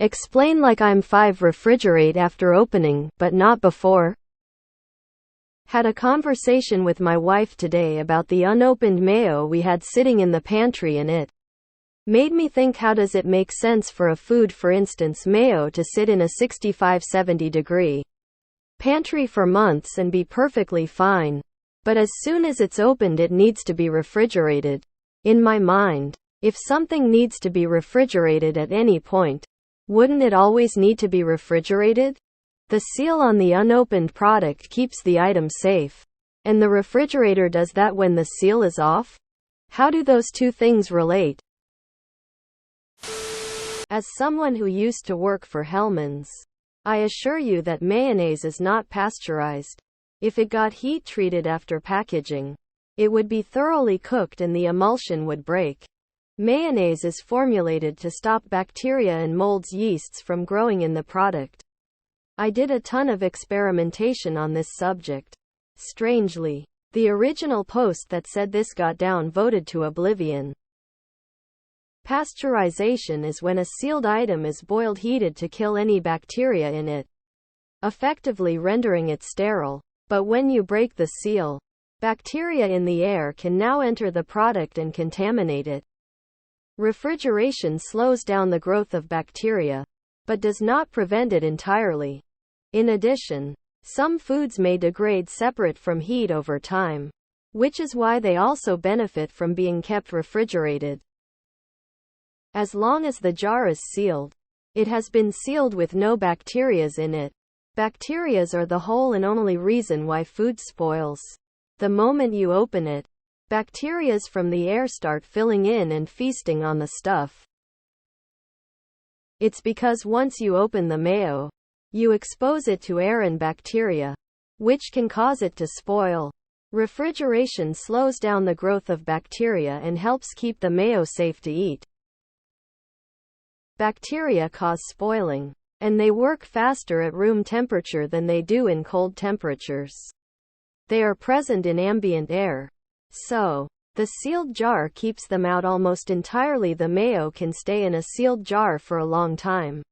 Explain like ELI5 Refrigerate after opening, but not before. Had a conversation with my wife today about the unopened mayo we had sitting in the pantry, and it made me think, how does it make sense for a food, for instance mayo, to sit in a 65-70 degree pantry for months and be perfectly fine, but as soon as it's opened it needs to be refrigerated? In my mind, if something needs to be refrigerated at any point, wouldn't it always need to be refrigerated? The seal on the unopened product keeps the item safe, and the refrigerator does that when the seal is off. How do those two things relate? As someone who used to work for Hellmann's, I assure you that mayonnaise is not pasteurized. If it got heat treated after packaging, it would be thoroughly cooked and the emulsion would break. Mayonnaise is formulated to stop bacteria and molds yeasts from growing in the product. I did a ton of experimentation on this subject. Strangely, the original post that said this got down-voted to oblivion. Pasteurization is when a sealed item is boiled heated to kill any bacteria in it, effectively rendering it sterile. But when you break the seal, bacteria in the air can now enter the product and contaminate it. Refrigeration slows down the growth of bacteria, but does not prevent it entirely. In addition, some foods may degrade separate from heat over time, which is why they also benefit from being kept refrigerated. As long as the jar is sealed, it has been sealed with no bacterias in it. Bacterias are the whole and only reason why food spoils. The moment you open it, bacterias from the air start filling in and feasting on the stuff. It's because once you open the mayo, you expose it to air and bacteria, which can cause it to spoil. Refrigeration slows down the growth of bacteria and helps keep the mayo safe to eat. Bacteria cause spoiling, and they work faster at room temperature than they do in cold temperatures. They are present in ambient air, so the sealed jar keeps them out almost entirely. The mayo can stay in a sealed jar for a long time.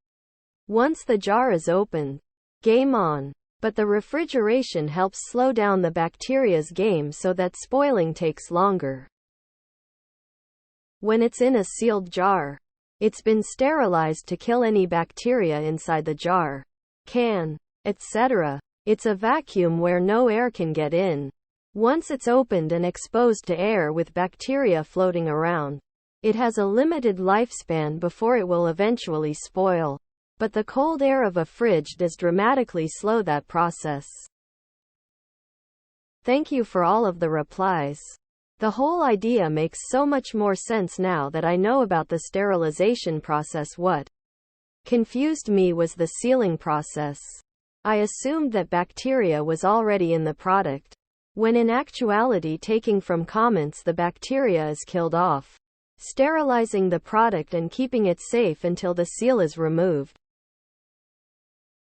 Once the jar is opened, game on. But the refrigeration helps slow down the bacteria's game so that spoiling takes longer. When it's in a sealed jar, it's been sterilized to kill any bacteria inside the jar, can, etc. It's a vacuum where no air can get in. Once it's opened and exposed to air with bacteria floating around, it has a limited lifespan before it will eventually spoil. But the cold air of a fridge does dramatically slow that process. Thank you for all of the replies. The whole idea makes so much more sense now that I know about the sterilization process. What confused me was the sealing process. I assumed that bacteria was already in the product, when in actuality, taking from comments, the bacteria is killed off, sterilizing the product and keeping it safe until the seal is removed.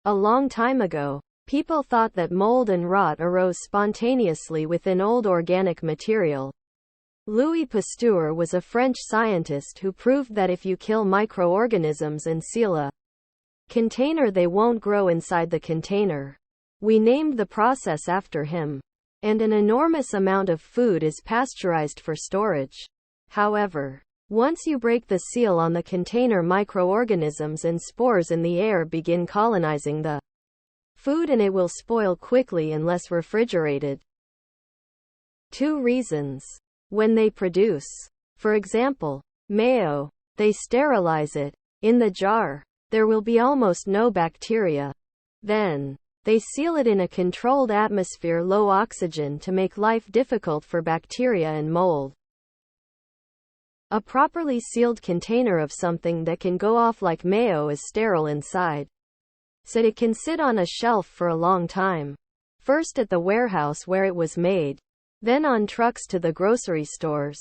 A long time ago, people thought that mold and rot arose spontaneously within old organic material. Louis Pasteur was a French scientist who proved that if you kill microorganisms and seal a container, they won't grow inside the container. We named the process after him. And an enormous amount of food is pasteurized for storage. However, once you break the seal on the container, microorganisms and spores in the air begin colonizing the food, and it will spoil quickly unless refrigerated. 2 reasons. When they produce, for example, mayo, they sterilize it. In the jar, there will be almost no bacteria. Then, they seal it in a controlled atmosphere, low oxygen, to make life difficult for bacteria and mold. A properly sealed container of something that can go off like mayo is sterile inside, so it can sit on a shelf for a long time. First at the warehouse where it was made, then on trucks to the grocery stores,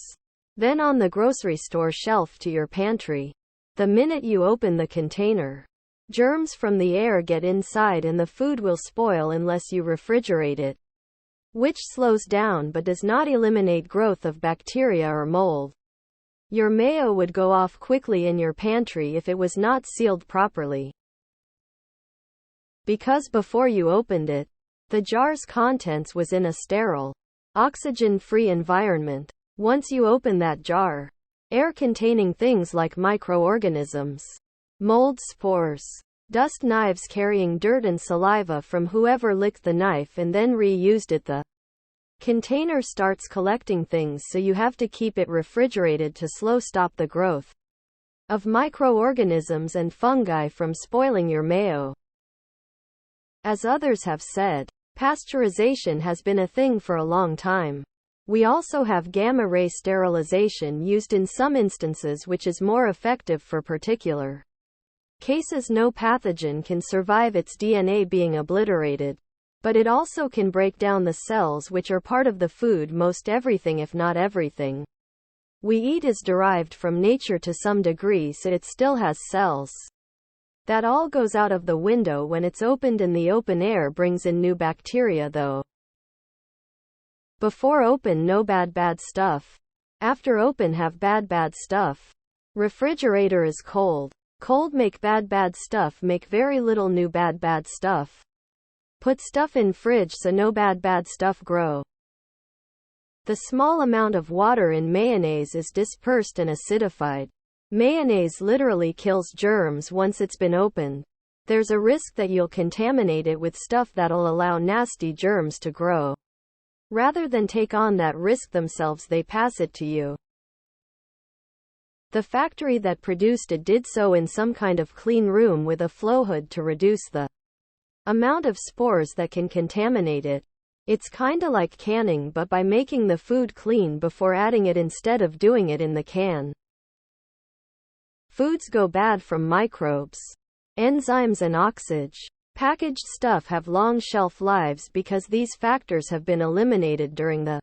then on the grocery store shelf to your pantry. The minute you open the container, germs from the air get inside and the food will spoil unless you refrigerate it, which slows down but does not eliminate growth of bacteria or mold. Your mayo would go off quickly in your pantry if it was not sealed properly. Because before you opened it, the jar's contents was in a sterile, oxygen-free environment. Once you open that jar, air containing things like microorganisms, mold spores, dust, knives carrying dirt and saliva from whoever licked the knife and then reused it, the container starts collecting things, so you have to keep it refrigerated to stop the growth of microorganisms and fungi from spoiling your mayo. As others have said, pasteurization has been a thing for a long time. We also have gamma-ray sterilization used in some instances, which is more effective for particular cases. No pathogen can survive its DNA being obliterated, but it also can break down the cells which are part of the food. Most everything, if not everything, we eat is derived from nature to some degree, so it still has cells. That all goes out of the window when it's opened, and the open air brings in new bacteria though. Before open, no bad stuff. After open, have bad stuff. Refrigerator is cold. Cold make bad stuff, make very little new bad stuff. Put stuff in fridge so no bad stuff grow. The small amount of water in mayonnaise is dispersed and acidified. Mayonnaise literally kills germs once it's been opened. There's a risk that you'll contaminate it with stuff that'll allow nasty germs to grow. Rather than take on that risk themselves, they pass it to you. The factory that produced it did so in some kind of clean room with a flow hood to reduce the amount of spores that can contaminate it. It's kinda like canning, but by making the food clean before adding it instead of doing it in the can. Foods go bad from microbes, enzymes and oxygen. Packaged stuff have long shelf lives because these factors have been eliminated during the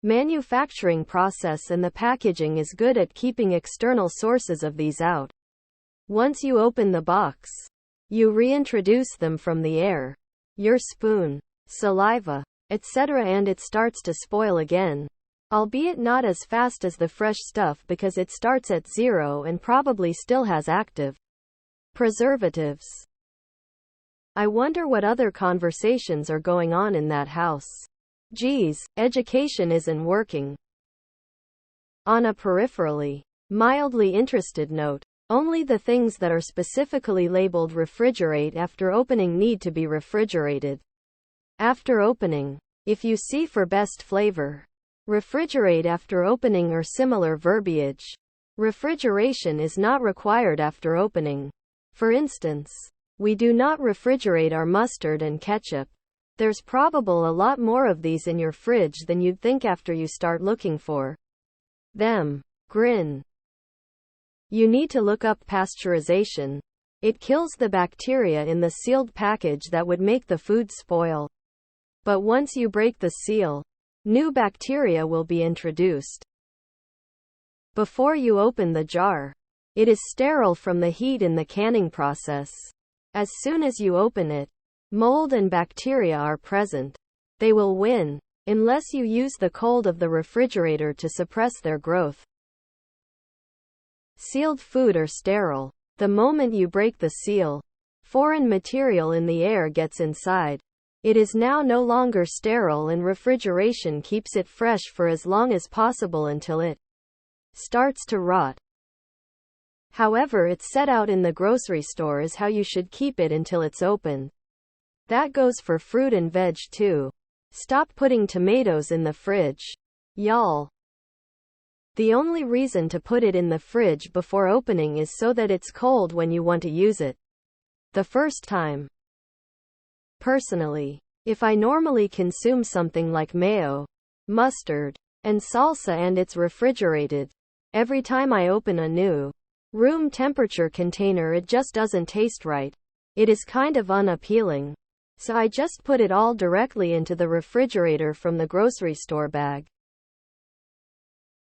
manufacturing process, and the packaging is good at keeping external sources of these out. Once you open the box, you reintroduce them from the air, your spoon, saliva, etc., and it starts to spoil again. Albeit not as fast as the fresh stuff because it starts at zero and probably still has active preservatives. I wonder what other conversations are going on in that house. Geez, education isn't working. On a peripherally, mildly interested note, only the things that are specifically labeled refrigerate after opening need to be refrigerated after opening. If you see for best flavor, refrigerate after opening or similar verbiage, refrigeration is not required after opening. For instance, we do not refrigerate our mustard and ketchup. There's probable a lot more of these in your fridge than you'd think after you start looking for them. Grin. You need to look up pasteurization. It kills the bacteria in the sealed package that would make the food spoil. But once you break the seal, new bacteria will be introduced. Before you open the jar, it is sterile from the heat in the canning process. As soon as you open it, mold and bacteria are present. They will win, unless you use the cold of the refrigerator to suppress their growth. Sealed food are sterile. The moment you break the seal, foreign material in the air gets inside. It is now no longer sterile, and refrigeration keeps it fresh for as long as possible until it starts to rot. However, it's set out in the grocery store as how you should keep it until it's opened. That goes for fruit and veg too. Stop putting tomatoes in the fridge, y'all. The only reason to put it in the fridge before opening is so that it's cold when you want to use it the first time. Personally, if I normally consume something like mayo, mustard, and salsa and it's refrigerated, every time I open a new room temperature container it just doesn't taste right. It is kind of unappealing. So I just put it all directly into the refrigerator from the grocery store bag.